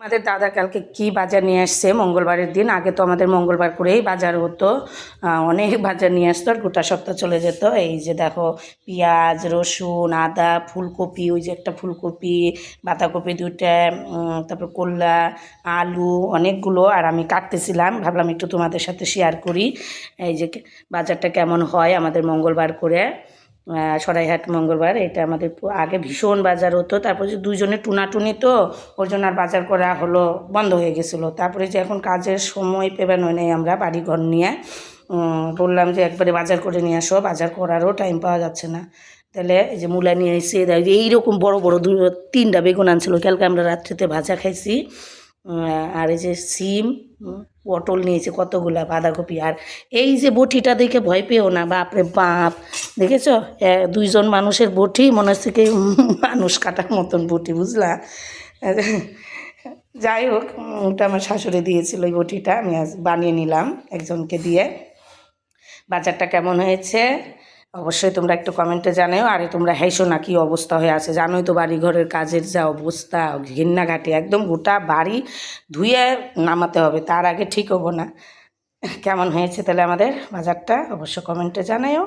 আমাদের দাদা কালকে কি বাজার নিয়ে আসছে মঙ্গলবারের দিন। আগে তো আমাদের মঙ্গলবার করেই বাজার হতো, অনেক বাজার নিয়ে আসতো আর গোটা সপ্তাহ চলে যেত। এই যে দেখো, পেঁয়াজ, রসুন, আদা, ফুলকপি, ওই যে একটা ফুলকপি, বাঁধাকপি দুইটা, তারপর করলা, আলু অনেকগুলো। আর আমি কাটতেছিলাম, ভাবলাম একটু তোমাদের সাথে শেয়ার করি এই যে বাজারটা কেমন হয় আমাদের মঙ্গলবার করে। সরাইহাট মঙ্গলবার এটা আমাদের আগে ভীষণ বাজার হতো। তারপর যে দুইজনে টুনাটুনি, তো ওর জন্য আর বাজার করা হলো, বন্ধ হয়ে গেছিলো। তারপরে যে এখন কাজের সময় পেবেন হয় নাই, আমরা বাড়িঘর নিয়ে বললাম যে একবারে বাজার করে নিয়ে আসো, বাজার করারও টাইম পাওয়া যাচ্ছে না। তাহলে এই যে মূলা নিয়ে এসে এইরকম বড় বড় তিনটা বেগুন আনছিল, কালকে আমরা রাত্রিতে ভাজা খাইছি। আর এই যে সিম, পটল নিয়েছে কতগুলা, বাঁধাকপি। আর এই যে বটিটা দেখে ভয় পেও না, বাপরে বাপ, দেখেছো? দুইজন মানুষের বটি, মনে হচ্ছে কি মানুষ কাটার মতন বটি, বুঝলা? যাই হোক, ওটা আমার শাশুড়ি দিয়েছিল, ওই বটিটা আমি আজ বানিয়ে নিলাম একজনকে দিয়ে। বাজারটা কেমন হয়েছে অবশ্যই তোমরা একটু কমেন্টে জানাও। আর তোমরা হেসো না, কী অবস্থা হয়ে আছে জানোই তো, বাড়ি ঘরের কাজের যা অবস্থা, ঘেন্নাঘাটি, একদম গোটা বাড়ি ধুয়ে নামাতে হবে, তার আগে ঠিক হবো না। কেমন হয়েছে তাহলে আমাদের বাজারটা অবশ্য কমেন্টে জানাও।